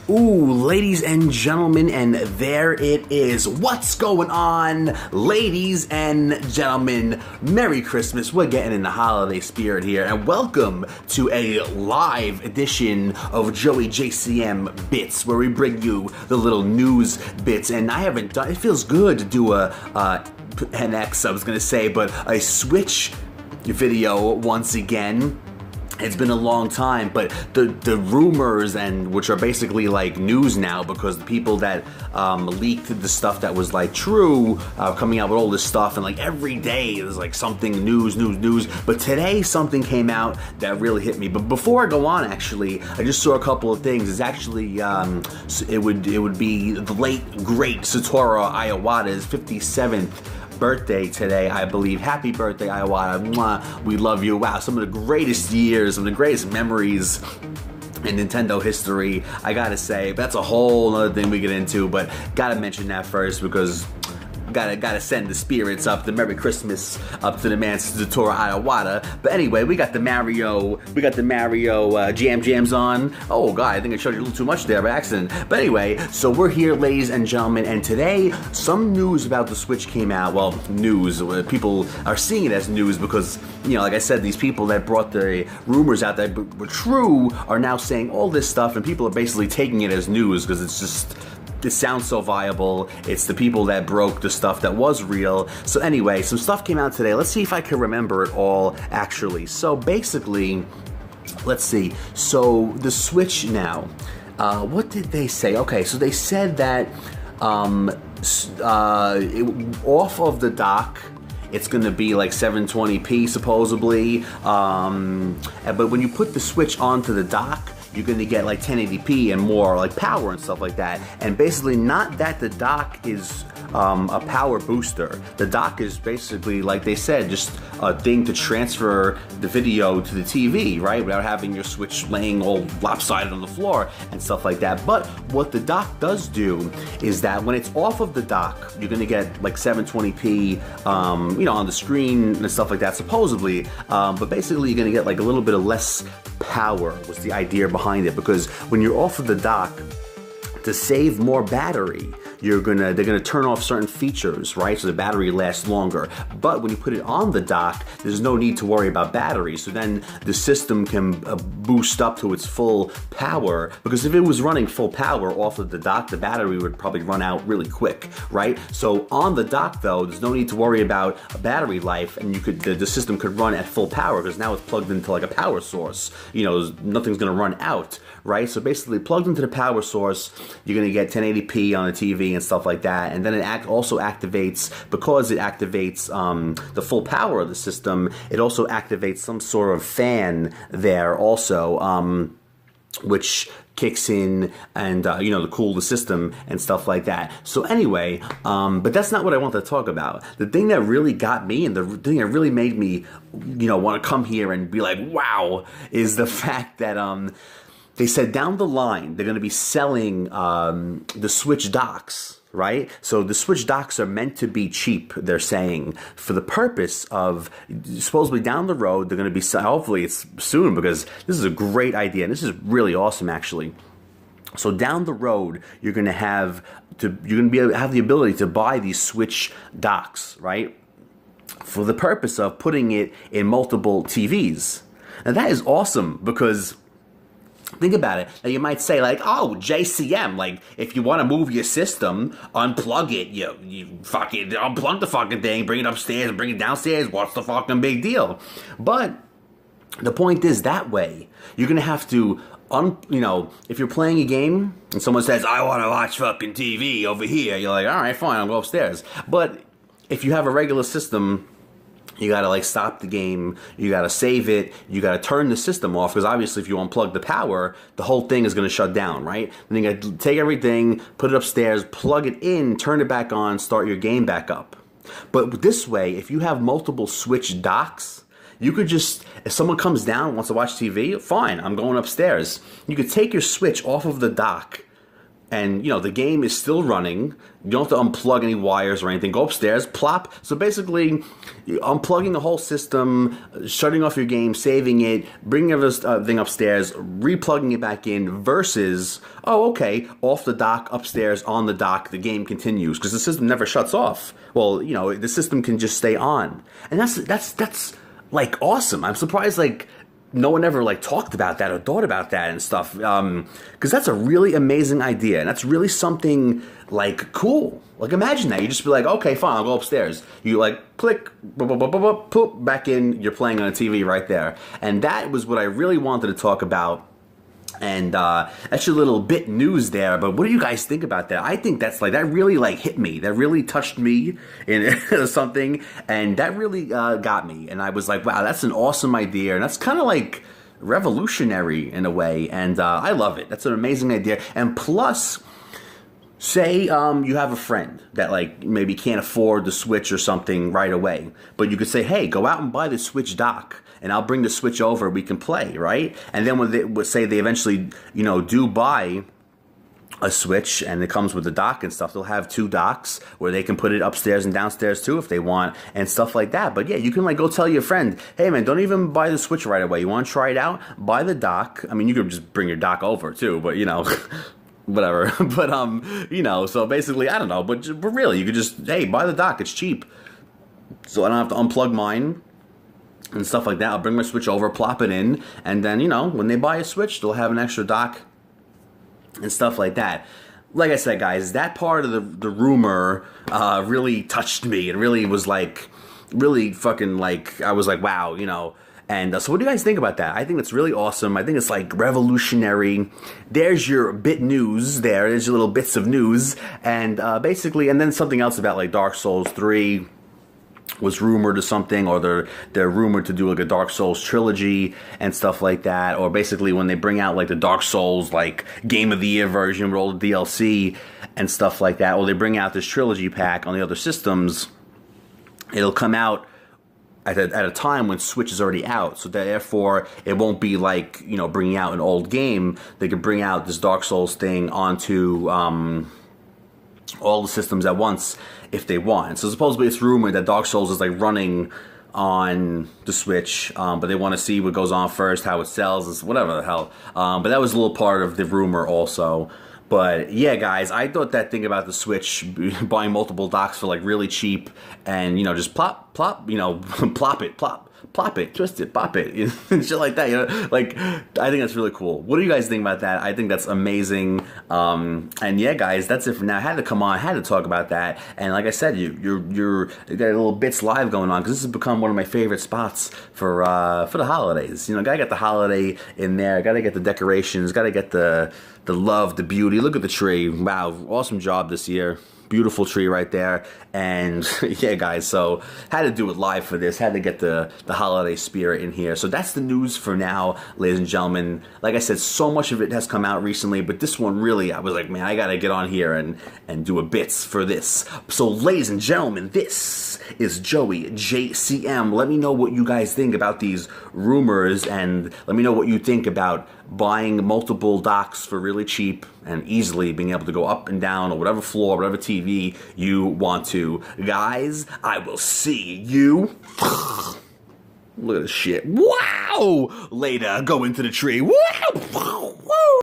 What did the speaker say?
Ooh, ladies and gentlemen, and there it is. What's going on, ladies and gentlemen? Merry Christmas. We're getting in the holiday spirit here, and welcome to a live edition of Joey JcM Bitz, where we bring you the little news bits. And I haven't done, it feels good to do a SWiTCH, I was gonna say, but a SWiTCH video once again. It's been a long time, but the rumors, and which are basically like news now, because the people that leaked the stuff that was like true, coming out with all this stuff, and like every day there's like something news. But today something came out that really hit me. But before I go on, actually, I just saw a couple of things. It's actually it would be the late great Satoru Iwata's 57th birthday today, I believe. Happy birthday, Iwata. Mwah. We love you. Wow, some of the greatest years, some of the greatest memories in Nintendo history, I gotta say. That's a whole other thing we get into, but gotta mention that first because gotta send the spirits up, the Merry Christmas up to the man Satoru Iwata. But anyway, we got the Mario jams on. Oh god, I think I showed you a little too much there by accident. But anyway, so we're here, ladies and gentlemen, and today some news about the SWiTCH came out. Well, news, people are seeing it as news because, you know, like I said, these people that brought the rumors out that were true are now saying all this stuff, and people are basically taking it as news because it's just, it sounds so viable. It's the people that broke the stuff that was real. So anyway, some stuff came out today. Let's see if I can remember it all, actually. So basically, let's see. So the SWiTCH now, what did they say? Okay, so they said that off of the dock, it's going to be like 720p supposedly. But when you put the SWiTCH onto the dock, you're going to get like 1080p and more like power and stuff like that. And basically, not that the dock is a power booster. The dock is basically, like they said, just a thing to transfer the video to the TV, right? Without having your SWiTCH laying all lopsided on the floor and stuff like that. But what the dock does do is that when it's off of the dock, you're going to get like 720p, you know, on the screen and stuff like that, supposedly. But basically, you're going to get like a little bit of less power was the idea behind it, because when you're off of the dock, to save more battery, they're gonna turn off certain features, right? So the battery lasts longer. But when you put it on the dock, there's no need to worry about battery. So then the system can boost up to its full power, because if it was running full power off of the dock, the battery would probably run out really quick, right? So on the dock though, there's no need to worry about a battery life, and the system could run at full power because now it's plugged into like a power source. You know, nothing's gonna run out, right? So basically plugged into the power source, you're gonna get 1080p on the TV and stuff like that, and then it also activates, because it activates the full power of the system, it also activates some sort of fan there also, which kicks in and, you know, to cool the system and stuff like that. So anyway, but that's not what I want to talk about. The thing that really got me, and the thing that really made me, you know, want to come here and be like, wow, is the fact that, they said down the line, they're going to be selling the SWiTCH docks, right? So the SWiTCH docks are meant to be cheap, they're saying, for the purpose of, supposedly down the road, they're going to be, hopefully it's soon, because this is a great idea, and this is really awesome, actually. So down the road, you're going to have the ability to buy these SWiTCH docks, right? For the purpose of putting it in multiple TVs. Now that is awesome, because think about it. Now you might say like, oh, JcM, like if you want to move your system, unplug it, you fucking unplug the fucking thing, bring it upstairs, bring it downstairs, what's the fucking big deal? But the point is, that way, you're going to have to, you know, if you're playing a game and someone says, I want to watch fucking TV over here, you're like, all right, fine, I'll go upstairs. But if you have a regular system, you gotta like stop the game, you gotta save it, you gotta turn the system off, because obviously if you unplug the power, the whole thing is gonna shut down, right? Then you gotta take everything, put it upstairs, plug it in, turn it back on, start your game back up. But this way, if you have multiple SWiTCH docks, you could just, if someone comes down and wants to watch TV, fine, I'm going upstairs. You could take your SWiTCH off of the dock, and you know the game is still running. You don't have to unplug any wires or anything. Go upstairs, plop. So basically, unplugging the whole system, shutting off your game, saving it, bringing everything upstairs, replugging it back in. Versus, oh okay, off the dock, upstairs, on the dock, the game continues because the system never shuts off. Well, you know the system can just stay on, and that's like awesome. I'm surprised like no one ever like talked about that or thought about that and stuff, because that's a really amazing idea, and that's really something like cool. Like imagine that you just be like, okay, fine, I'll go upstairs. You like click, poop, back in. You're playing on a TV right there, and that was what I really wanted to talk about. And that's your little bit news there, but what do you guys think about that? I think that's like, that really like hit me. That really touched me in something, and that really got me. And I was like, wow, that's an awesome idea, and that's kind of like revolutionary in a way, and I love it. That's an amazing idea. And plus, say you have a friend that like maybe can't afford the Switch or something right away, but you could say, hey, go out and buy the Switch dock, and I'll bring the Switch over, we can play, right? And then when they would say they eventually, you know, do buy a Switch and it comes with the dock and stuff, they'll have 2 docks where they can put it upstairs and downstairs too if they want, and stuff like that. But yeah, you can like go tell your friend, hey man, don't even buy the Switch right away. You want to try it out? Buy the dock. I mean, you could just bring your dock over too, but you know, whatever. But you know, so basically, I don't know, but really, you could just, hey, buy the dock. It's cheap, so I don't have to unplug mine and stuff like that. I'll bring my Switch over, plop it in, and then, you know, when they buy a Switch, they'll have an extra dock and stuff like that. Like I said, guys, that part of the rumor really touched me. It really was like, really fucking like, I was like, wow, you know. And so what do you guys think about that? I think it's really awesome. I think it's like revolutionary. There's your bit news there. There's your little bits of news. And basically, and then something else about like Dark Souls 3 was rumored or something, or they're rumored to do like a Dark Souls trilogy and stuff like that, or basically when they bring out like the Dark Souls like Game of the Year version with all the DLC and stuff like that, or they bring out this trilogy pack on the other systems, it'll come out at a time when Switch is already out, so that therefore it won't be like, you know, bringing out an old game. They could bring out this Dark Souls thing onto all the systems at once if they want. So supposedly it's rumored that Dark Souls is like running on the Switch, but they want to see what goes on first, how it sells, whatever the hell. But that was a little part of the rumor also. But yeah, guys, I thought that thing about the Switch buying multiple docks for like really cheap, and you know, just plop, you know, plop it, twist it, pop it, and shit like that. You know, like I think that's really cool. What do you guys think about that? I think that's amazing. And yeah, guys, that's it for now. I had to come on, I had to talk about that. And like I said, you got a little Bitz live going on, because this has become one of my favorite spots for the holidays. You know, gotta get the holiday in there. Gotta get the decorations. Gotta get the love, the beauty. Look at the tree. Wow, awesome job this year. Beautiful tree right there. And yeah, guys, so had to do it live for this. Had to get the holiday spirit in here. So that's the news for now, ladies and gentlemen. Like I said, so much of it has come out recently, but this one really, I was like, man, I gotta get on here and do a bits for this. So ladies and gentlemen, this is Joey JcM. Let me know what you guys think about these rumors, and let me know what you think about buying multiple docks for really cheap and easily being able to go up and down or whatever floor, whatever TV you want to. Guys, I will see you. Look at this shit. Wow! Later, go into the tree. Wow!